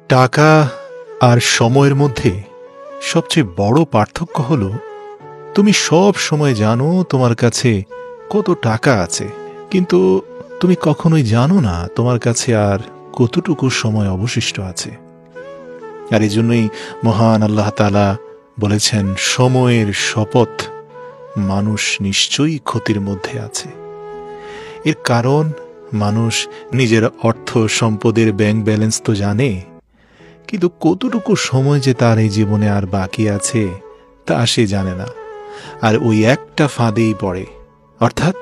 টাকা আর সময়ের মধ্যে সবচেয়ে বড় পার্থক্য হলো তুমি সব সময় জানো তোমার কাছে কত টাকা আছে, কিন্তু তুমি কখনোই জানো না তোমার কাছে আর কতটুকু সময় অবশিষ্ট আছে। আর এই জন্যই মহান আল্লাহ তাআলা বলেছেন, সময়ের শপথ, মানুষ নিশ্চয়ই ক্ষতির মধ্যে আছে। এর কারণ মানুষ নিজের অর্থ সম্পদের ব্যাংক ব্যালেন্স তো জানে, কিন্তু কতটুকু সময় যে তার এই জীবনে আর বাকি আছে তা সে জানে না। আর ওই একটা ফাঁদেই পড়ে, অর্থাৎ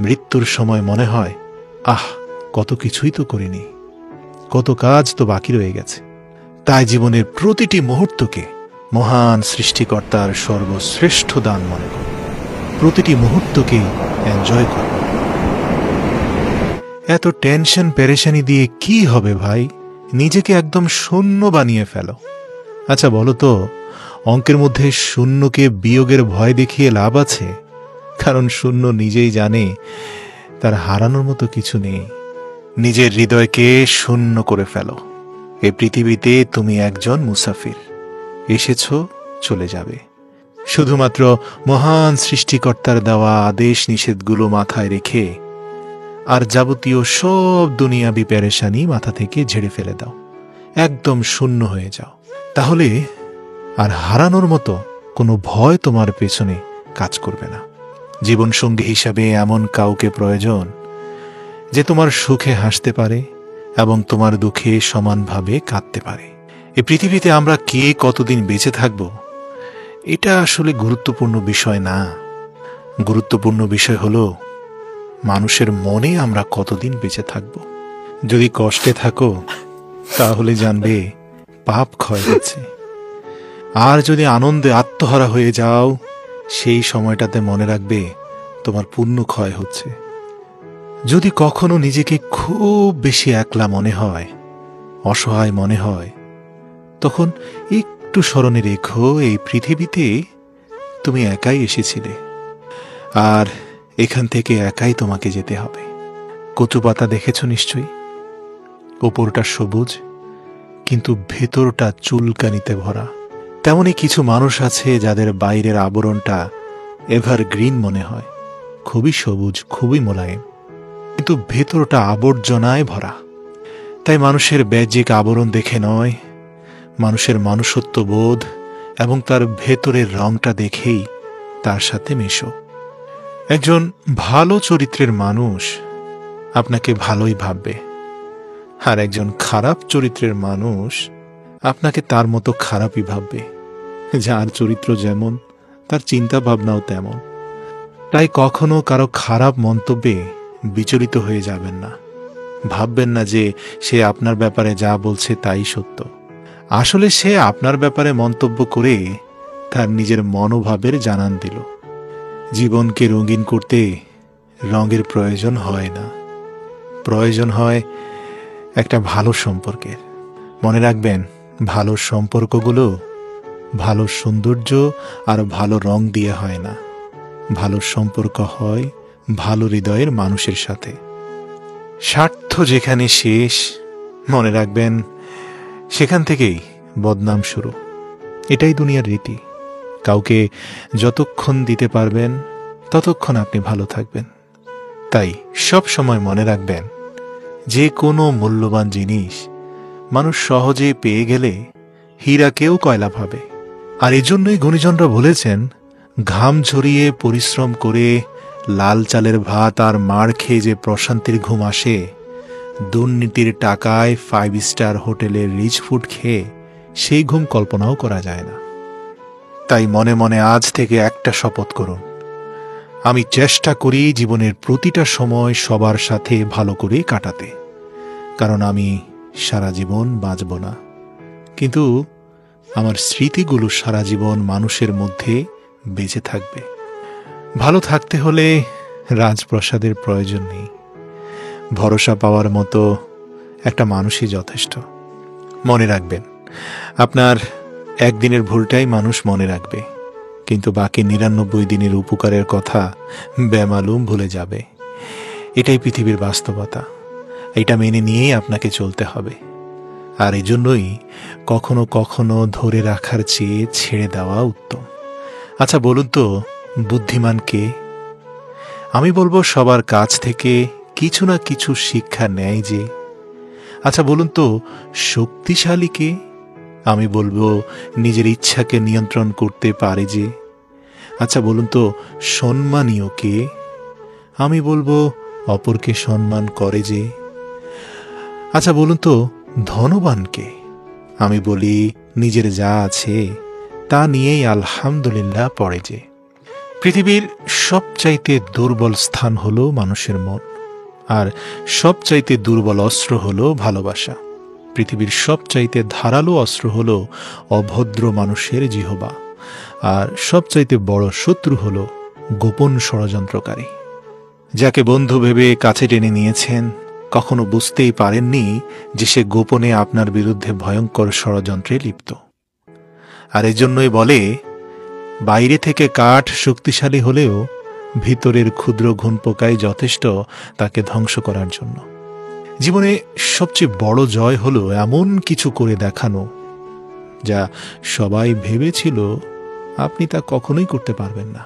মৃত্যুর সময় মনে হয়, কত কিছুই তো করিনি, কত কাজ তো বাকি রয়ে গেছে। তাই জীবনের প্রতিটি মুহূর্তকে মহান সৃষ্টিকর্তার সর্বশ্রেষ্ঠ দান মনে করো, প্রতিটি মুহূর্তকে এনজয় করো। এত টেনশন পেরেশানি দিয়ে কি হবে ভাই? নিজেকে একদম শূন্য বানিয়ে ফেলো। আচ্ছা বলো তো, অঙ্কের মধ্যে শূন্যকে বিয়োগের ভয় দেখিয়ে লাভ আছে? কারণ শূন্য নিজেই জানে তার হারানোর মতো কিছু নেই। নিজের হৃদয়কে শূন্য করে ফেলো। এই পৃথিবীতে তুমি একজন মুসাফির, এসেছো, চলে যাবে। শুধুমাত্র মহান সৃষ্টিকর্তার দেওয়া আদেশ নিষেধগুলো মাথায় রেখে আর যাবতীয় সব দুনিয়াবি পেরেশানি মাথা থেকে ঝেড়ে ফেলে দাও, একদম শূন্য হয়ে যাও। তাহলে আর হারানোর মতো কোনো ভয় তোমার পেছনে কাজ করবে না। জীবনসঙ্গী হিসাবে এমন কাউকে প্রয়োজন যে তোমার সুখে হাসতে পারে এবং তোমার দুঃখে সমানভাবে কাঁদতে পারে। এই পৃথিবীতে আমরা কে কতদিন বেঁচে থাকব এটা আসলে গুরুত্বপূর্ণ বিষয় না। গুরুত্বপূর্ণ বিষয় হলো মানুষের মনে আমরা কতদিন বেঁচে থাকব। যদি কষ্টে থাকো তাহলে জানবে পাপ ক্ষয় হয়েছে, আর যদি আনন্দে আত্মহারা হয়ে যাও সেই সময়টাতে মনে রাখবে তোমার পুণ্য ক্ষয় হচ্ছে। যদি কখনো নিজেকে খুব বেশি একলা মনে হয়, অসহায় মনে হয়, তখন একটু স্মরণে রেখো এই পৃথিবীতে তুমি একাই এসেছিলে, আর এখান থেকে একাই তোমাকে যেতে হবে। কচু পাতা দেখেছ নিশ্চয়ই, ওপরটা সবুজ কিন্তু ভেতরটা চুলকানিতে ভরা। তেমনই কিছু মানুষ আছে যাদের বাইরের আবরণটা এভারগ্রিন মনে হয়, খুবই সবুজ, খুবই মোলায়েম, কিন্তু ভেতরটা আবর্জনায় ভরা। তাই মানুষের বাহ্যিক আবরণ দেখে নয়, মানুষের মনুষ্যত্ব বোধ এবং তার ভেতরের রংটা দেখেই তার সাথে মেশো। একজন ভালো চরিত্রের মানুষ আপনাকে ভালোই ভাববে, আর একজন খারাপ চরিত্রের মানুষ আপনাকে তার মতো খারাপই ভাববে। যার চরিত্র যেমন তার চিন্তা ভাবনাও তেমন। তাই কখনো কারো খারাপ মন্তব্যে বিচলিত হয়ে যাবেন না। ভাববেন না যে সে আপনার ব্যাপারে যা বলছে তাই সত্য। আসলে সে আপনার ব্যাপারে মন্তব্য করে তার নিজের মনোভাবের জানান দিল। জীবনকে রঙিন করতে রঙের প্রয়োজন হয় না, প্রয়োজন হয় একটা ভালো সম্পর্কের। মনে রাখবেন, ভালো সম্পর্কগুলো ভালো সৌন্দর্য আর ভালো রং দিয়ে হয় না। ভালো সম্পর্ক হয় ভালো হৃদয়ের মানুষের সাথে। স্বার্থ যেখানে শেষ, মনে রাখবেন সেখান থেকেই বদনাম শুরু। এটাই দুনিয়ার রীতি। কাউকে যতক্ষণ দিতে পারবেন ততক্ষণ আপনি ভালো থাকবেন। তাই সব সময় মনে রাখবেন, যে কোনো মূল্যবান জিনিস মানুষ সহজে পেয়ে গেলে হীরাকেও কয়লা ভাবে। আর এজন্যই গুণীজনরা বলেছেন, ঘাম ঝরিয়ে পরিশ্রম করে লাল চালের ভাত আর মার খেয়ে যে প্রশান্তির ঘুম আসে, দুর্নীতির টাকায় 5 স্টার হোটেলের রিচ ফুড খেয়ে সেই ঘুম কল্পনাও করা যায় না। তাই মনে মনে আজ থেকে একটা শপথ করুন, আমি চেষ্টা করি জীবনের প্রতিটা সময় সবার সাথে ভালো করে কাটাতে। কারণ আমি সারা জীবন বাঁচব না, কিন্তু আমার স্মৃতিগুলো সারা জীবন মানুষের মধ্যে বেঁচে থাকবে। ভালো থাকতে হলে রাজপ্রাসাদের প্রয়োজন নেই, ভরসা পাওয়ার মতো একটা মানুষই যথেষ্ট। মনে রাখবেন, আপনার একদিনের ভুলটাই মানুষ মনে রাখবে, কিন্তু বাকি 99 দিনের উপকারের কথা বেমালুম ভুলে যাবে। এটাই পৃথিবীর বাস্তবতা। এটা মেনে নিয়েই আপনাকে চলতে হবে। আর এজন্যই কখনো কখনো ধরে রাখার চেয়ে ছেড়ে দেওয়া উত্তম। আচ্ছা বলুন তো, বুদ্ধিমান কে? আমি বলবো সবার কাছ থেকে কিছু না কিছু শিক্ষা নেয় যে। আচ্ছা বলুন তো, শক্তিশালী কে? আমি বলবো নিজের ইচ্ছাকে নিয়ন্ত্রণ করতে পারে যে। আচ্ছা বলুন তো, সম্মানীয় কে? আমি বলবো অপরকে সম্মান করে যে। আচ্ছা বলুন তো, ধনবান কে? আমি বলি নিজের যা আছে তা নিয়েই আলহামদুলিল্লাহ পড়ে যে। পৃথিবীর সবচাইতে দুর্বল স্থান হলো মানুষের মন, আর সবচাইতে দুর্বল অস্ত্র হলো ভালোবাসা। পৃথিবীর সবচাইতে ধারালো অস্ত্র হলো অভদ্র মানুষের জিহবা, আর সবচাইতে বড় শত্রু হলো গোপন ষড়যন্ত্রকারী। যাকে বন্ধু ভেবে কাছে টেনে নিয়েছেন, কখনো বুঝতেই পারেননি যে সে গোপনে আপনার বিরুদ্ধে ভয়ঙ্কর ষড়যন্ত্রে লিপ্ত। আর এজন্যই বলে, বাইরে থেকে কাঠ শক্তিশালী হলেও ভিতরের ক্ষুদ্র ঘুণপোকাই যথেষ্ট তাকে ধ্বংস করার জন্য। জীবনে সবচেয়ে বড় জয় হলো এমন কিছু করে দেখানো যা সবাই ভেবেছিল আপনি তা কখনোই করতে পারবেন না,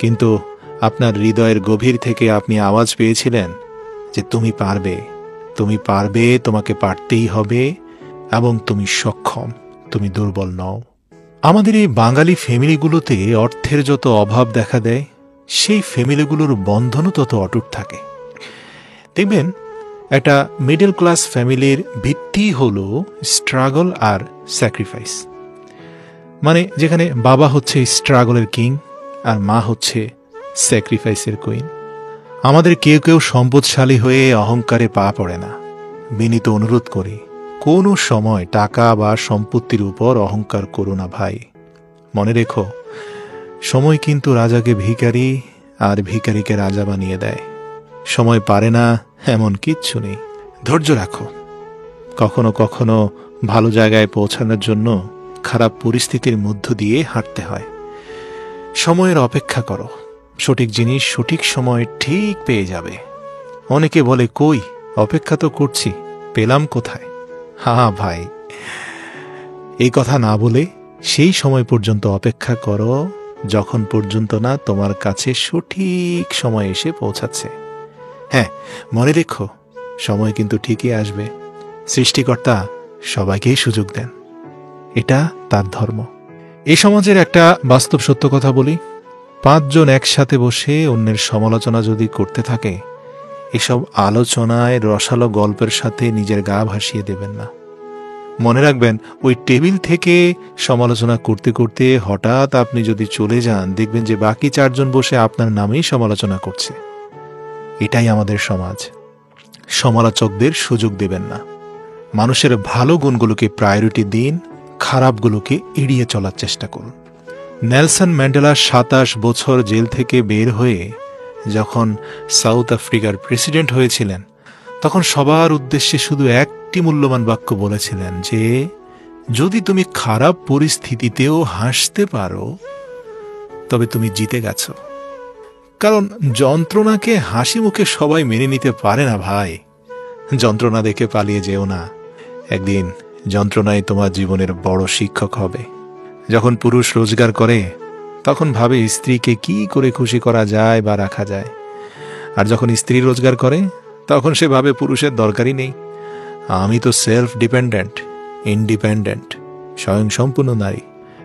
কিন্তু আপনার হৃদয়ের গভীর থেকে আপনি আওয়াজ পেয়েছিলেন যে তুমি পারবে, তুমি পারবে, তোমাকে পারতেই হবে, এবং তুমি সক্ষম, তুমি দুর্বল নও। আমাদের এই বাঙালি ফ্যামিলিগুলোতে অর্থের যত অভাব দেখা দেয়, সেই ফ্যামিলিগুলোর বন্ধনও তত অটুট থাকে। দেখবেন একটা মিডল ক্লাস ফ্যামিলির ভিত্তি হলো স্ট্রাগল আর স্যাক্রিফাইস। মানে যেখানে বাবা হচ্ছে স্ট্রাগলের কিং আর মা হচ্ছে স্যাক্রিফাইসের কুইন। আমাদের কেউ কেউ সম্পদশালী হয়ে অহংকারে পা পড়ে না। বিনীত অনুরোধ করি, কোনো সময় টাকা বা সম্পত্তির উপর অহংকার করো না ভাই। মনে রেখো, সময় কিন্তু রাজাকে ভিখারি আর ভিখারিকে রাজা বানিয়ে দেয়। সময় পারে না এমন কিচ্ছু নেই। ধৈর্য রাখো। কখনো কখনো ভালো জায়গায় পৌঁছানোর জন্য খারাপ পরিস্থিতির মধ্য দিয়ে হাঁটতে হয়। সময়ের অপেক্ষা করো, সঠিক জিনিস সঠিক সময় ঠিক পেয়ে যাবে। অনেকে বলে, কই, অপেক্ষা তো করছি, পেলাম কোথায়? হ্যাঁ ভাই, এই কথা না বলে সেই সময় পর্যন্ত অপেক্ষা করো যখন পর্যন্ত না তোমার কাছে সঠিক সময় এসে পৌঁছাচ্ছে। হ্যাঁ, মনে রেখো, সময় কিন্তু ঠিকই আসবে। সৃষ্টিকর্তা সবাইকেই সুযোগ দেন, এটা তার ধর্ম। এই সমাজের একটা বাস্তব সত্য কথা বলি, 5 জন একসাথে বসে অন্যের সমালোচনা যদি করতে থাকে, এসব আলোচনায় রসালো গল্পের সাথে নিজের গা ভাসিয়ে দেবেন না। মনে রাখবেন, ওই টেবিল থেকে সমালোচনা করতে করতে হঠাৎ আপনি যদি চলে যান, দেখবেন যে বাকি 4 জন বসে আপনার নামেই সমালোচনা করছে। এটাই আমাদের সমাজ। সমালোচকদের সুযোগ দেবেন না। মানুষের ভালো গুণগুলোকে প্রায়োরিটি দিন, খারাপগুলোকে এড়িয়ে চলার চেষ্টা করুন। নেলসন ম্যান্ডেলা 27 বছর জেল থেকে বের হয়ে যখন সাউথ আফ্রিকার প্রেসিডেন্ট হয়েছিলেন, তখন সবার উদ্দেশ্যে শুধু একটি মূল্যবান বাক্য বলেছিলেন যে, যদি তুমি খারাপ পরিস্থিতিতেও হাসতে পারো তবে তুমি জিতে গেছো। কারণ যন্ত্রণাকে হাসি মুখে সবাই মেনে নিতে পারে না ভাই। যন্ত্রণা দেখে পালিয়ে যেও না। একদিন যন্ত্রণাই তোমার জীবনের বড় শিক্ষক হবে। যখন পুরুষ রোজগার করে, তখন ভাবে স্ত্রীকে কি করে খুশি করা যায় বা রাখা যায়। আর যখন স্ত্রী রোজগার করে, তখন সে ভাবে পুরুষের দরকারই নেই। আমি তো সেলফ ডিপেন্ডেন্ট, ইন্ডিপেন্ডেন্ট, স্বয়ংসম্পূর্ণ নারী।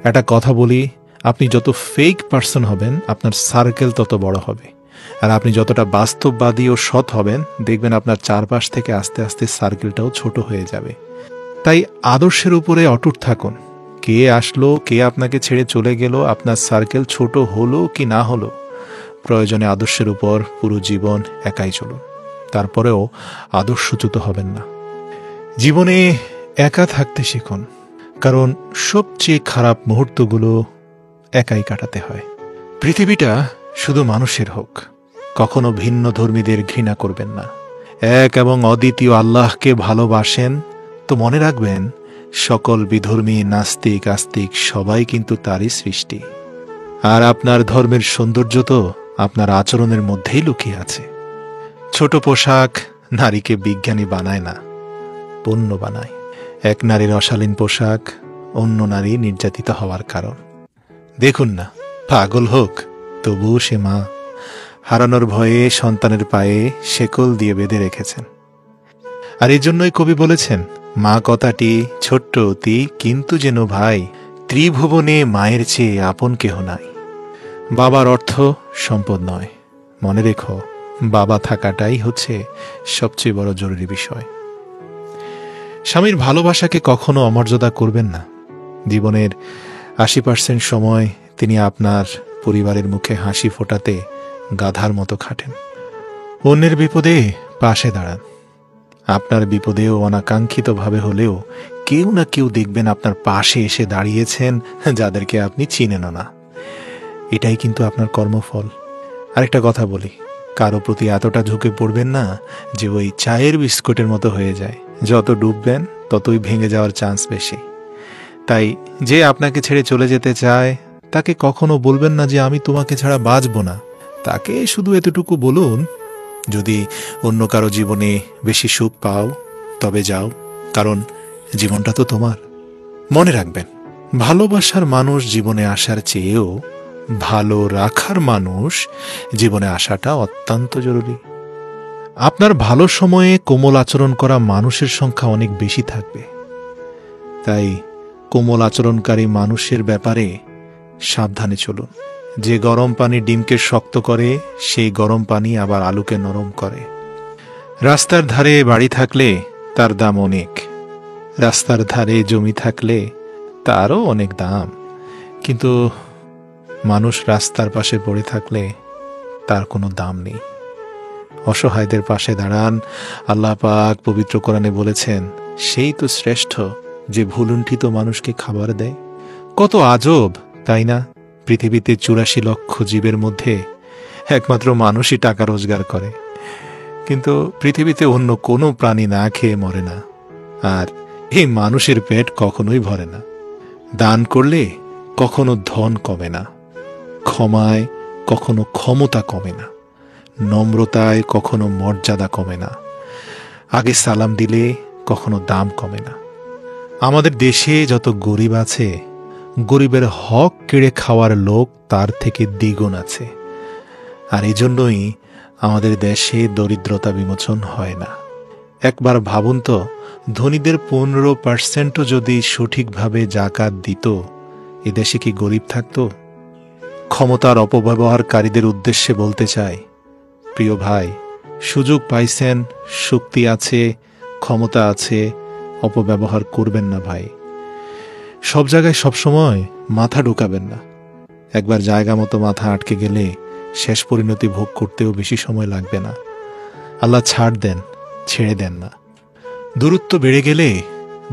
একটা কথা বলি, আপনি যত ফেক পার্সন হবেন, আপনার সার্কেল তত বড় হবে। আর আপনি যতটা বাস্তববাদী ও সৎ হবেন, দেখবেন আপনার চারপাশ থেকে আস্তে আস্তে সার্কেলটাও ছোট হয়ে যাবে। তাই আদর্শের উপরে অটুট থাকুন। কে আসলো, কে আপনাকে ছেড়ে চলে গেল, আপনার সার্কেল ছোট হলো কি না হলো, প্রয়োজনে আদর্শের উপর পুরো জীবন একাই চলুন। তারপরেও আদর্শচ্যুত হবেন না। জীবনে একা থাকতে শিখুন, কারণ সবচেয়ে খারাপ মুহূর্তগুলো একাই কাটাতে হয়। পৃথিবীটা শুধু মানুষের হোক, কখনো ভিন্ন ধর্মীদের ঘৃণা করবেন না। এক এবং অদ্বিতীয় আল্লাহকে ভালোবাসেন তো মনে রাখবেন, সকল বিধর্মী, নাস্তিক, আস্তিক সবাই কিন্তু তারই সৃষ্টি। আর আপনার ধর্মের সৌন্দর্য তো আপনার আচরণের মধ্যেই লুকিয়ে আছে। ছোট পোশাক নারীকে বিজ্ঞানী বানায় না, পণ্য বানায়। এক নারীর অশালীন পোশাক অন্য নারী নির্যাতিত হওয়ার কারণ। দেখুন না, পাগল হোক তবুও সে মা। হারানোর ভয়ে সন্তানের পায়ে শেকল দিয়ে বেঁধে রেখেছেন। আর এই জন্যই কবি বলেছেন, মা কথাটি ছোট্ট অতি, কিন্তু যেন ভাই ত্রিভুবনে মায়ের চেয়ে আপন কেহ নাই। বাবার অর্থ সম্পদ নয়, মনে রেখো বাবা থাকাটাই হচ্ছে সবচেয়ে বড় জরুরি বিষয়। স্বামীর ভালোবাসাকে কখনো অমর্যাদা করবেন না। জীবনের ৮০% সময় তিনি আপনার পরিবারের মুখে হাসি ফোটাতে গাধার মতো খাটেন। অন্যের বিপদে পাশে দাঁড়ান। আপনার বিপদেও অনাকাঙ্ক্ষিতভাবে হলেও কেউ না কেউ দেখবেন আপনার পাশে এসে দাঁড়িয়েছেন, যাদেরকে আপনি চিনেনও না। এটাই কিন্তু আপনার কর্মফল। আরেকটা কথা বলি, কারো প্রতি এতটা ঝুঁকে পড়বেন না যে ওই চায়ের বিস্কুটের মতো হয়ে যায়। যত ডুববেন ততই ভেঙে যাওয়ার চান্স বেশি। তাই যে আপনাকে ছেড়ে চলে যেতে চায় তাকে কখনো বলবেন না যে আমি তোমাকে ছাড়া বাঁচব না। তাকে শুধু এতটুকু বলুন, যদি অন্য কারো জীবনে বেশি সুখ পাও তবে যাও, কারণ জীবনটা তো তোমার। মনে রাখবেন, ভালোবাসার মানুষ জীবনে আসার চেয়েও ভালো রাখার মানুষ জীবনে আসাটা অত্যন্ত জরুরি। আপনার ভালো সময়ে কোমল আচরণ করা মানুষের সংখ্যা অনেক বেশি থাকবে। তাই কোমল আচরণকারী মানুষের ব্যাপারে সাবধানে চলুন। যে গরম পানি ডিমকে শক্ত করে, সেই গরম পানি আবার আলুকে নরম করে। রাস্তার ধারে বাড়ি থাকলে তার দাম অনেক, রাস্তার ধারে জমি থাকলে তারও অনেক দাম। কিন্তু মানুষ রাস্তার পাশে পড়ে থাকলে তার কোনো দাম নেই। অসহায়দের পাশে দাঁড়ান। আল্লাহ পাক পবিত্র কোরআনে বলেছেন, সেই তো শ্রেষ্ঠ যে ভুলুণ্ঠিত মানুষকে খাবার দেয়। কত আজব, তাই না? পৃথিবীতে ৮৪ লক্ষ জীবের মধ্যে একমাত্র মানুষই টাকা রোজগার করে, কিন্তু পৃথিবীতে অন্য কোনো প্রাণী না খেয়ে মরে না। আর এই মানুষের পেট কখনোই ভরে না। দান করলে কখনো ধন কমে না, ক্ষমায় কখনো ক্ষমতা কমে না, নম্রতায় কখনো মর্যাদা কমে না, আগে সালাম দিলে কখনো দাম কমে না। আমাদের দেশে যত গরিব আছে, গরিবের হক কেড়ে খাওয়ার লোক তার থেকে দ্বিগুণ আছে। আর এই জন্যই আমাদের দেশে দরিদ্রতা বিমোচন হয় না। একবার ভাবুন তো, ধনীদের 15% যদি সঠিকভাবে জাকাত দিত, এদেশে কি গরিব থাকত? ক্ষমতার অপব্যবহারকারীদের উদ্দেশ্যে বলতে চাই, প্রিয় ভাই, সুযোগ পাইছেন, শক্তি আছে, ক্ষমতা আছে, অপব্যবহার করবেন না ভাই। সব জায়গায় সবসময় মাথা ঢুকাবেন না। একবার জায়গা মতো মাথা আটকে গেলে শেষ পরিণতি ভোগ করতেও বেশি সময় লাগবে না। আল্লাহ ছাড় দেন, ছেড়ে দেন না। দূরত্ব বেড়ে গেলে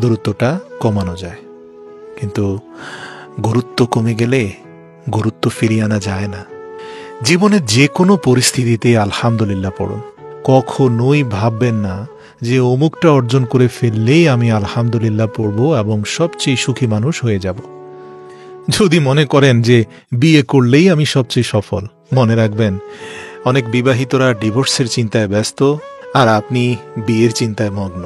দূরত্বটা কমানো যায়, কিন্তু গুরুত্ব কমে গেলে গুরুত্ব ফিরিয়ে আনা যায় না। জীবনে যে কোনো পরিস্থিতিতে আলহামদুলিল্লাহ পড়ুন। কখনোই ভাববেন না যে অমুকটা অর্জন করে ফেললেই আমি আলহামদুলিল্লাহ পড়ব এবং সবচেয়ে সুখী মানুষ হয়ে যাব। যদি মনে করেন যে বিয়ে করলেই আমি সবচেয়ে সফল, মনে রাখবেন অনেক বিবাহিতরা ডিভোর্সের চিন্তায় ব্যস্ত আর আপনি বিয়ের চিন্তায় মগ্ন।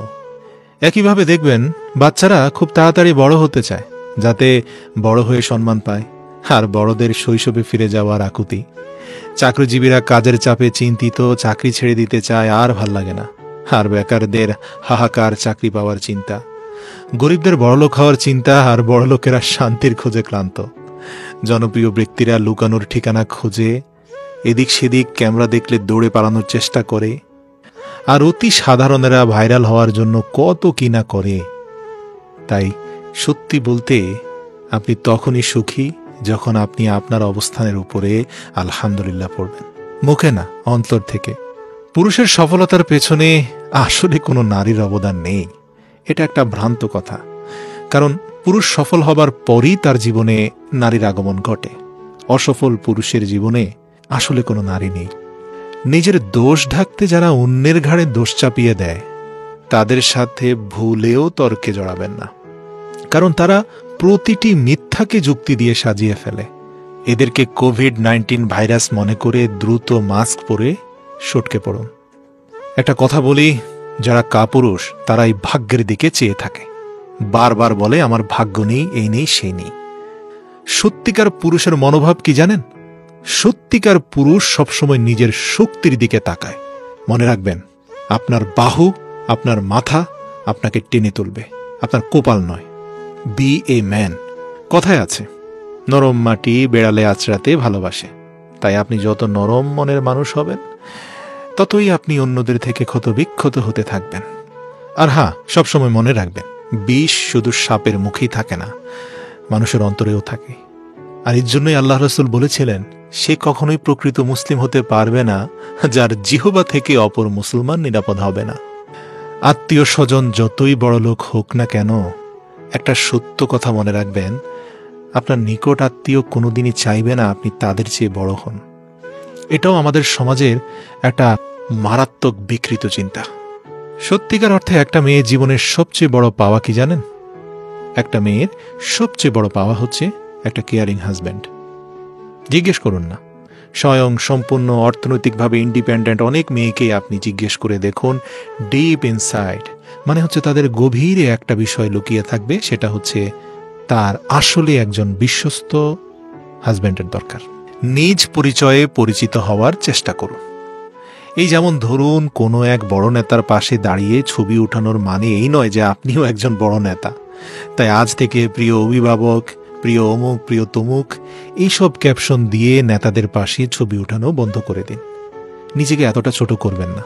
একইভাবে দেখবেন বাচ্চারা খুব তাড়াতাড়ি বড় হতে চায় যাতে বড় হয়ে সম্মান পায়, আর বড়দের শৈশবে ফিরে যাওয়ার আকুতি। চাকরিজীবীরা কাজের চাপে চিন্তিত, চাকরি ছেড়ে দিতে চায়, আর ভাল লাগে না। আর বেকারদের হাহাকার চাকরি পাওয়ার চিন্তা। গরিবদের বড়লোক হওয়ার চিন্তা, আর বড়লোকেরা শান্তির খোঁজে ক্লান্ত। জনপ্রিয় ব্যক্তিরা লুকানোর ঠিকানা খোঁজে, এদিক সেদিক ক্যামেরা দেখলে দৌড়ে পালানোর চেষ্টা করে, আর অতি সাধারণেরা ভাইরাল হওয়ার জন্য কত কিনা করে। তাই সত্যি বলতে আপনি তখনই সুখী যখন আপনি আপনার অবস্থানের উপরে আলহামদুলিল্লাহ পড়বেন, মুখে না, অন্তর থেকে। পুরুষের সফলতার পেছনে আসলে কোনো নারীর অবদান নেই, এটা একটা ভ্রান্ত কথা। কারণ পুরুষ সফল হবার পরই তার জীবনে নারীর আগমন ঘটে। অসফল পুরুষের জীবনে আসলে কোনো নারী নেই। নিজের দোষ ঢাকতে যারা অন্যের ঘাড়ে দোষ চাপিয়ে দেয়, তাদের সাথে ভুলেও তর্কে জড়াবেন না, কারণ তারা প্রতিটি মিথ্যাকে যুক্তি দিয়ে সাজিয়ে ফেলে। এদেরকে কোভিড-19 ভাইরাস মনে করে দ্রুত মাস্ক পরে সটকে পড়ুন। একটা কথা বলি, যারা কাপুরুষ তারাই ভাগ্যের দিকে চেয়ে থাকে, বারবার বলে আমার ভাগ্য নেই, এই নেই, সেই নেই। সত্যিকার পুরুষের মনোভাব কি জানেন? সত্যিকার পুরুষ সবসময় নিজের শক্তির দিকে তাকায়। মনে রাখবেন, আপনার বাহু, আপনার মাথা আপনাকে টেনে তুলবে, আপনার কপাল নয়। Be a man. কথায় আছে, নরম মাটি বেড়ালে আঁচড়াতে ভালোবাসে। তাই আপনি যত নরম মনের মানুষ হবেন, ততই আপনি অন্যদের থেকে ক্ষতবিক্ষত হতে থাকবেন। আর হ্যাঁ, সবসময় মনে রাখবেন, বিষ শুধু সাপের মুখেই থাকে না, মানুষের অন্তরেও থাকে। আর এর জন্যই আল্লাহ রাসূল বলেছিলেন, সে কখনোই প্রকৃত মুসলিম হতে পারবে না যার জিহবা থেকে অপর মুসলমান নিরাপদ হবে না। আত্মীয় স্বজন যতই বড় লোক হোক না কেন, একটা সত্য কথা মনে রাখবেন, আপনার নিকট আত্মীয় কোনোদিনই চাইবে না আপনি তাদের চেয়ে বড় হন। এটাও আমাদের সমাজের একটা মারাত্মক বিকৃত চিন্তা। সত্যিকার অর্থে একটা মেয়ের জীবনের সবচেয়ে বড় পাওয়া কি জানেন? একটা মেয়ের সবচেয়ে বড় পাওয়া হচ্ছে একটা কেয়ারিং হাজব্যান্ড। জিজ্ঞেস করুন না, স্বয়ং সম্পূর্ণ অর্থনৈতিকভাবে ইন্ডিপেন্ডেন্ট অনেক মেয়েকে আপনি জিজ্ঞেস করে দেখুন, ডিপ ইনসাইড মানে হচ্ছে তাদের গভীরে একটা বিষয় লুকিয়ে থাকবে, সেটা হচ্ছে তার আসলে একজন বিশ্বস্ত হাজব্যান্ডের দরকার। নিজ পরিচয়ে পরিচিত হওয়ার চেষ্টা করুন। এই যেমন ধরুন, কোনো এক বড় নেতার পাশে দাঁড়িয়ে ছবি উঠানোর মানে এই নয় যে আপনিও একজন বড় নেতা। তাই আজ থেকে প্রিয় অভিভাবক, প্রিয় অমুক, প্রিয় তমুক এইসব ক্যাপশন দিয়ে নেতাদের পাশে ছবি উঠানো বন্ধ করে দিন। নিজেকে এতটা ছোট করবেন না,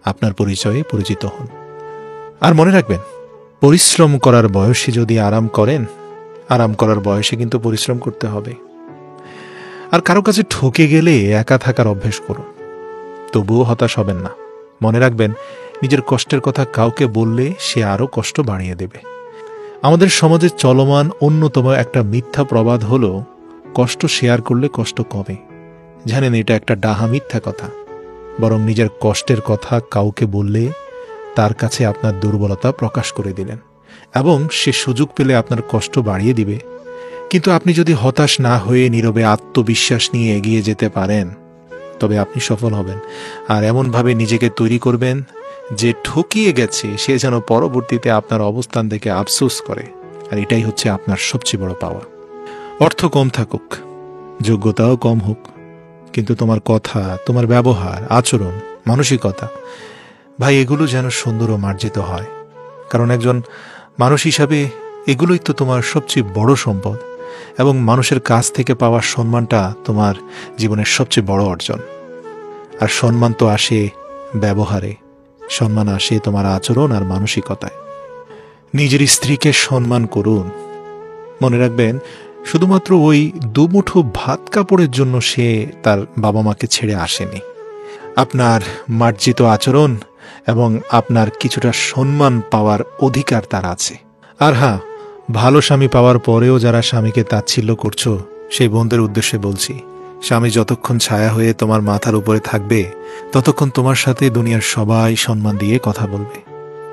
আপনার পরিচয়ে পরিচিত হন। আর মনে রাখবেন, পরিশ্রম করার বয়সে যদি আরাম করেন, আরাম করার বয়সে কিন্তু পরিশ্রম করতে হবে। আর কারো কাছে ঠকে গেলে একা থাকার অভ্যেস করুন, তবুও হতাশ হবেন না। মনে রাখবেন, নিজের কষ্টের কথা কাউকে বললে সে আরও কষ্ট বাড়িয়ে দেবে। আমাদের সমাজে চলমান অন্যতম একটা মিথ্যা প্রবাদ হলো, কষ্ট শেয়ার করলে কষ্ট কমে। জানেন, এটা একটা ডাহা মিথ্যা কথা। বরং নিজের কষ্টের কথা কাউকে বললে তার কাছে আপনার দুর্বলতা প্রকাশ করে দিলেন এবং সে সুযোগ পেলে আপনার কষ্ট বাড়িয়ে দিবে। কিন্তু আপনি যদি হতাশ না হয়ে নীরবে আত্মবিশ্বাস নিয়ে এগিয়ে যেতে পারেন, তবে আপনি সফল হবেন। আর এমনভাবে নিজেকে তৈরি করবেন যে ঠকিয়ে গেছে সে যেন পরবর্তীতে আপনার অবস্থান দেখে আফসোস করে। আর এটাই হচ্ছে আপনার সবচেয়ে বড় পাওয়া। অর্থ কম থাকুক, যোগ্যতাও কম হোক, কিন্তু তোমার কথা, তোমার ব্যবহার, আচরণ, মানসিকতা, ভাই, এগুলো যেন সুন্দর ও মার্জিত হয়। কারণ একজন মানুষ হিসাবে এগুলোই তো তোমার সবচেয়ে বড় সম্পদ, এবং মানুষের কাছ থেকে পাওয়া সম্মানটা তোমার জীবনের সবচেয়ে বড় অর্জন। আর সম্মান তো আসে ব্যবহারে, সম্মান আসে তোমার আচরণ আর মানসিকতায়। নিজের স্ত্রীকে সম্মান করুন। মনে রাখবেন, শুধুমাত্র ওই দুমুঠো ভাত কাপড়ের জন্য সে তার বাবা মাকে ছেড়ে আসেনি। আপনার মার্জিত আচরণ এবং আপনার কিছুটা সম্মান পাওয়ার অধিকার তার আছে। আর হ্যাঁ, ভালো স্বামী পাওয়ার পরেও যারা স্বামীকে তাচ্ছিল্য করছো, সেই বোনদের উদ্দেশ্যে বলছি, স্বামী যতক্ষণ ছায়া হয়ে তোমার মাথার উপরে থাকবে, ততক্ষণ তোমার সাথে দুনিয়ার সবাই সম্মান দিয়ে কথা বলবে।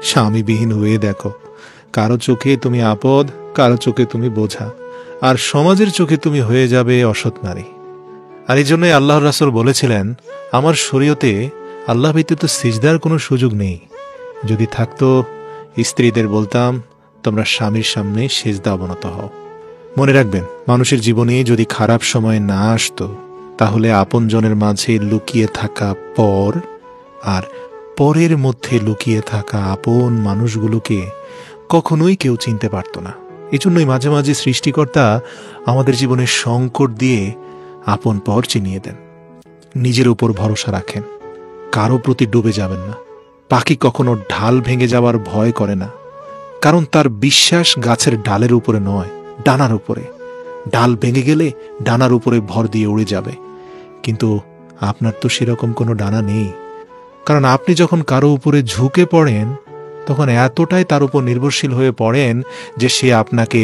স্বামীবিহীন হয়ে দেখো, কারো চোখে তুমি আপদ, কারো চোখে তুমি বোঝা, আর সমাজের চোখে তুমি হয়ে যাবে অসৎ নারী। আর এই জন্যই আল্লাহর রাসূল বলেছিলেন, আমার শরীয়তে আল্লাহ ব্যতীত সিজদার কোনো সুযোগ নেই। যদি থাকতো, স্ত্রীদের বলতাম, তোমরা স্বামীর সামনে সিজদা অবনত হও। মনে রাখবেন, মানুষের জীবনে যদি খারাপ সময় না আসতো, তাহলে আপনজনের মাঝে লুকিয়ে থাকা পর আর পরের মধ্যে লুকিয়ে থাকা আপন মানুষগুলোকে কখনোই কেউ চিনতে পারত না। এজন্যই মাঝে মাঝে সৃষ্টিকর্তা আমাদের জীবনে সংকট দিয়ে আপন পর চিনিয়ে দেন। নিজের উপর ভরসা রাখেন, কারো প্রতি ডুবে যাবেন না। পাখি কখনো ঢাল ভেঙে যাওয়ার ভয় করে না, কারণ তার বিশ্বাস গাছের ডালের উপরে নয়, ডানার উপরে। ডাল ভেঙে গেলে ডানার উপরে ভর দিয়ে উড়ে যাবে, কিন্তু আপনার তো সেরকম কোনো ডানা নেই। কারণ আপনি যখন কারো উপরে ঝুঁকে পড়েন, তখন এতটাই তার উপর নির্ভরশীল হয়ে পড়েন যে সে আপনাকে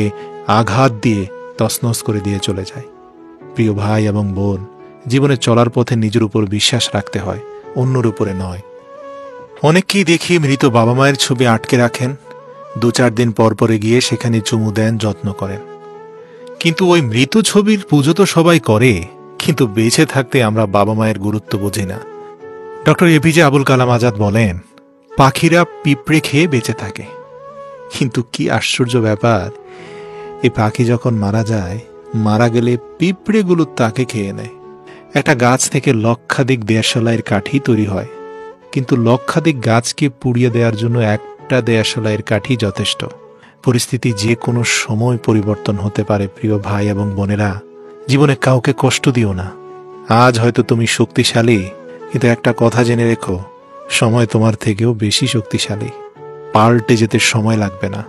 আঘাত দিয়ে তছনছ করে দিয়ে চলে যায়। প্রিয় ভাই এবং বোন, জীবনে চলার পথে নিজের উপর বিশ্বাস রাখতে হয়, অন্যর উপরে নয়। অনেককেই দেখি মৃত বাবা মায়ের ছবি আটকে রাখেন, 2-4 দিন পর পরে গিয়ে সেখানে চুমু দেন, যত্ন করেন। কিন্তু ওই মৃত ছবির পুজো তো সবাই করে, কিন্তু বেঁচে থাকতে আমরা বাবা মায়ের গুরুত্ব বুঝি না। ডক্টর এপিজে আবুল কালাম আজাদ বলেন, পাখিরা পিঁপড়ে খেয়ে বেঁচে থাকে, কিন্তু কি আশ্চর্য ব্যাপার, এই পাখি যখন মারা যায়, মারা গেলে পিঁপড়েগুলো তাকে খেয়ে নেয়। একটা গাছ থেকে লক্ষাধিক দেশালাইয়ের কাঠি তৈরি হয়, কিন্তু লক্ষাধিক গাছকে পুড়িয়ে দেওয়ার জন্য একটা দেশালাইয়ের কাঠি যথেষ্ট। পরিস্থিতি যে কোনো সময় পরিবর্তন হতে পারে। প্রিয় ভাই এবং বোনেরা, জীবনে কাউকে কষ্ট দিও না। আজ হয়তো তুমি শক্তিশালী, কিন্তু একটা কথা জেনে রেখো, সময় তোমার থেকেও বেশি শক্তিশালী। পাল্টে যেতে সময় লাগবে না।